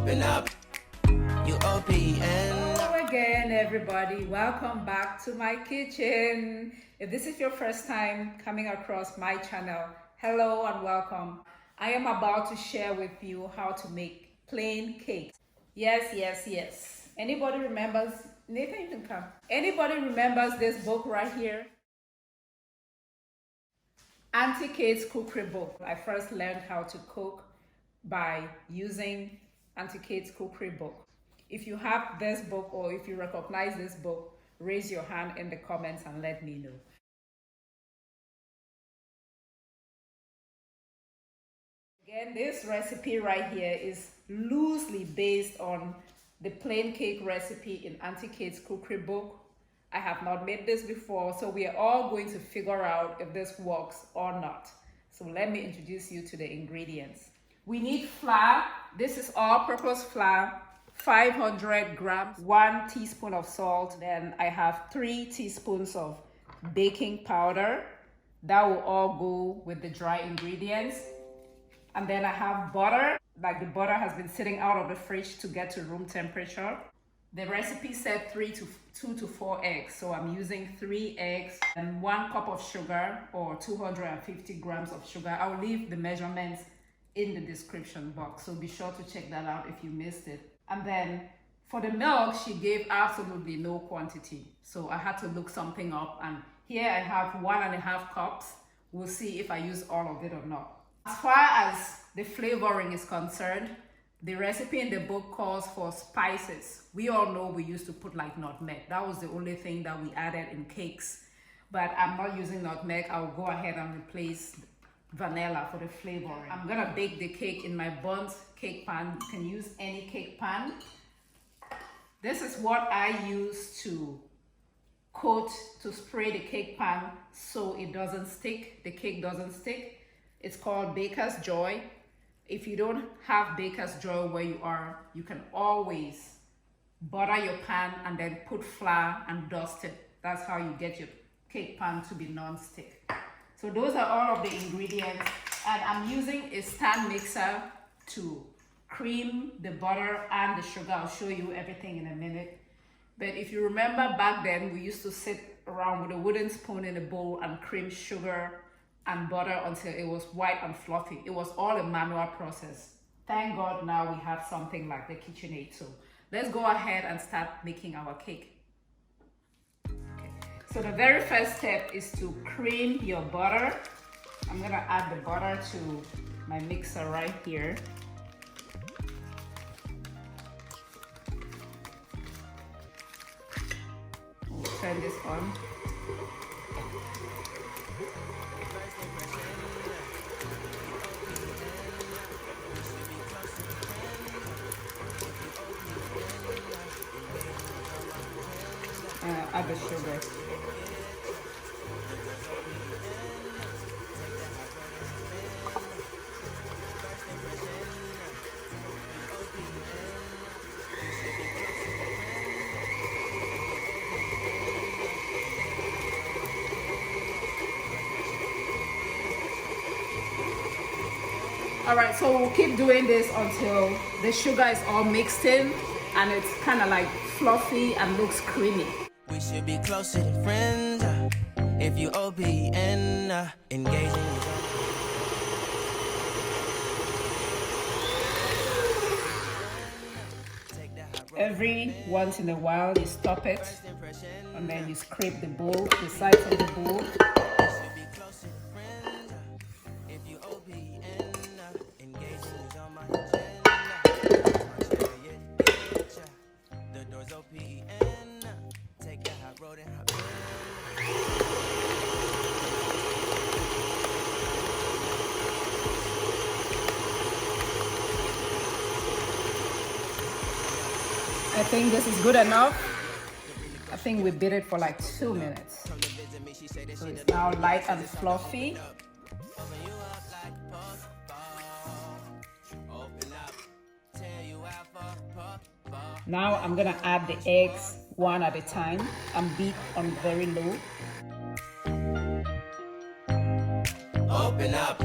Open up. UOPN. Hello again, everybody. Welcome back to my kitchen. If this is your first time coming across my channel, hello and welcome. I am about to share with you how to make plain cakes. Yes. Anybody remembers? Nathan, you can come. Anybody remembers this book right here? Auntie Kate's Cookery book. I first learned how to cook by using Auntie Kate's Cookery book. If you have this book or if you recognize this book, raise your hand in the comments and let me know. Again, this recipe right here is loosely based on the plain cake recipe in Auntie Kate's Cookery book. I have not made this before, so we are all going to figure out if this works or not. So let me introduce you to the ingredients. We need flour. This is all-purpose flour, 500 grams, 1 teaspoon of salt. Then I have 3 teaspoons of baking powder. That will all go with the dry ingredients. And then I have butter. Like the butter has been sitting out of the fridge to get to room temperature. The recipe said 2 to 4 eggs, so I'm using 3 eggs and 1 cup of sugar or 250 grams of sugar. I'll leave the measurements in the description box, so be sure to check that out if you missed it. And then for the milk, she gave absolutely no quantity, so I had to look something up, and here I have 1.5 cups. We'll see if I use all of it or not. As far as the flavoring is concerned, the recipe in the book calls for spices. We all know we used to put like nutmeg. That was the only thing that we added in cakes, but I'm not using nutmeg. I'll go ahead and replace vanilla for the flavoring. I'm gonna bake the cake in my burnt cake pan. You can use any cake pan. This is what I use to spray the cake pan so it doesn't stick, the cake doesn't stick. It's called Baker's Joy. If you don't have Baker's Joy where you are, you can always butter your pan and then put flour and dust it. That's how you get your cake pan to be non-stick. So those are all of the ingredients, and I'm using a stand mixer to cream the butter and the sugar. I'll show you everything in a minute. But if you remember back then, we used to sit around with a wooden spoon in a bowl and cream sugar and butter until it was white and fluffy. It was all a manual process. Thank God now we have something like the KitchenAid. So let's go ahead and start making our cake. Okay. So the very first step is to cream your butter. I'm gonna add the butter to my mixer right here. We'll turn this on. Add the sugar. All right, so we'll keep doing this until the sugar is all mixed in and it's kind of like fluffy and looks creamy. We should be closer than friends. If you OPN, engaging with Every once in a while, you stop it, and then you scrape the bowl, the sides of the bowl. I think this is good enough. I think we beat it for like 2 minutes. So it's now light and fluffy. Now I'm gonna add the eggs one at a time and beat on very low. Open up.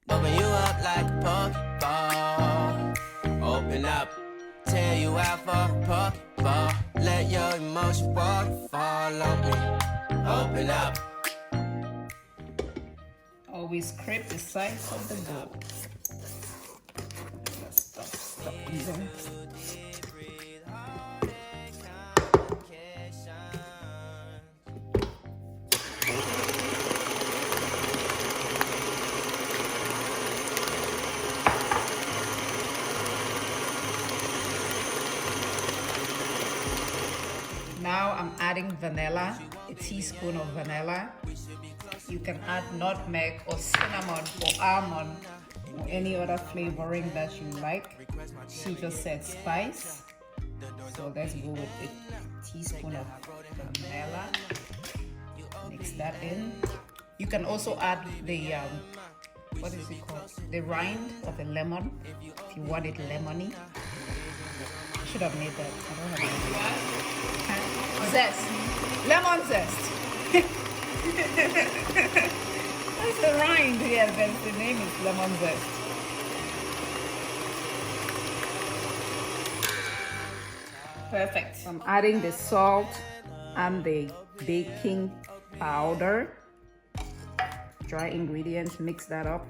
Open you up like a Pokeball. you out for a puff. Let your emotion waterfall on me. Open up. Always scrape the sides of the bowl. Let's stop in there. Now I'm adding vanilla, a teaspoon of vanilla. You can add nutmeg or cinnamon or almond or any other flavoring that you like. She just said spice. So let's go with a teaspoon of vanilla. Mix that in. You can also add the, what is it called? The rind of a lemon if you want it lemony. Should have made that. I don't have it. Zest. Lemon zest. That's the rind. Yes, that's the name is lemon zest. Perfect. I'm adding the salt and the baking powder. Dry ingredients. Mix that up.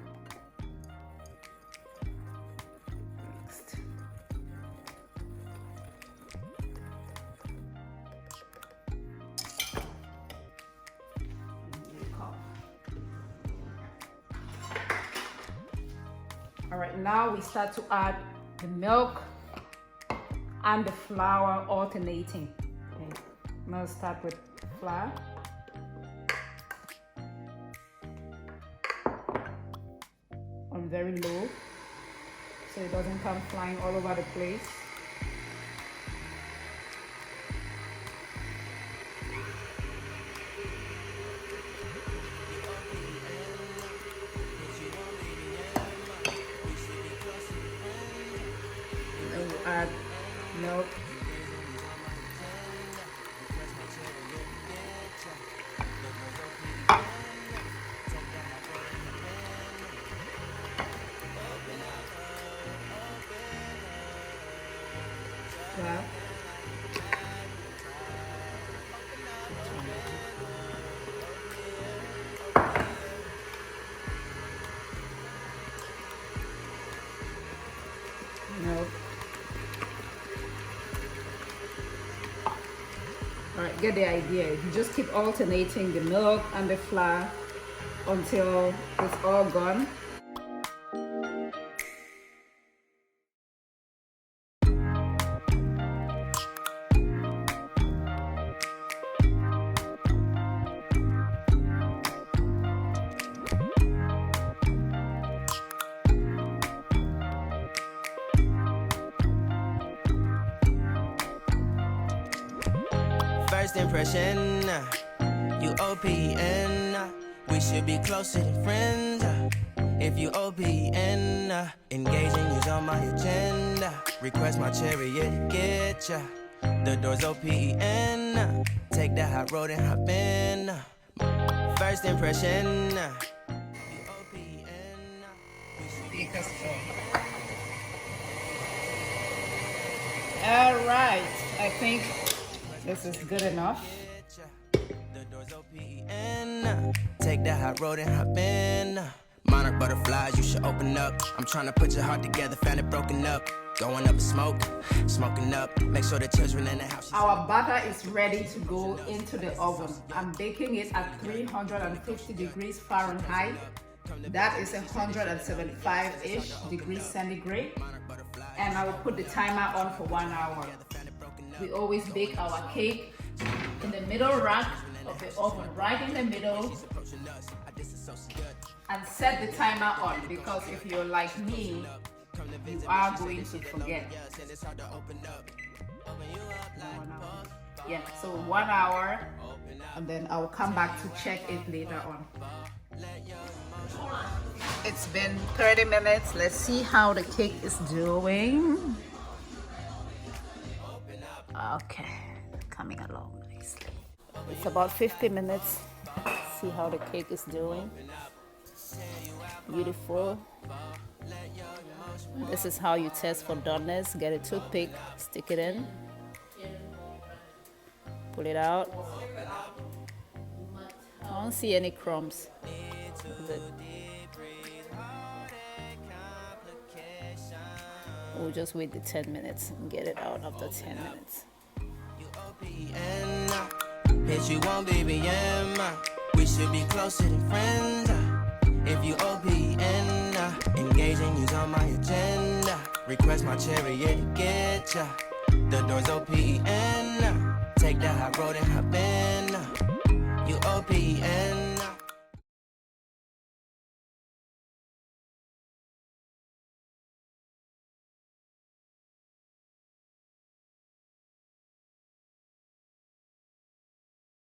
All right, now we start to add the milk and the flour alternating. Okay. Now start with flour. On very low, so it doesn't come flying all over the place. Add milk. Yeah. Milk. All right, get the idea. You just keep alternating the milk and the flour until it's all gone. First impression, you OPN. We should be closer than friends. If you OPN, engaging you's on my agenda. Request my chariot, get ya. The door's OPN. Take the hot road and hop in. First impression, you OPN. All right, I think this is good enough. The door's OPN. Take the hot road and hop in. Monarch butterflies, you should open up. I'm trying to put your heart together, found it broken up. Going up in smoke, smoking up. Make sure the children in the house. Our butter is ready to go into the oven. I'm baking it at 350 degrees Fahrenheit. That is 175-ish degrees centigrade. And I will put the timer on for 1 hour. We always bake our cake in the middle rack of the oven, right in the middle, and set the timer on, because if you're like me, you are going to forget. Yeah, so 1 hour, and then I'll come back to check it later on. It's been 30 minutes. Let's see how the cake is doing. Okay, coming along nicely. It's about 50 minutes. See how the cake is doing. Beautiful. This is how you test for doneness. Get a toothpick, stick it in, pull it out. I don't see any crumbs. Good. We'll just wait the 10 minutes and get it out after 10 minutes. Bitch, you won't BBM. We should be closer than friends. If you OPN, engaging you's on my agenda. Request my chariot to get ya. The door's OPN. Take that high road and hop in. You OPN.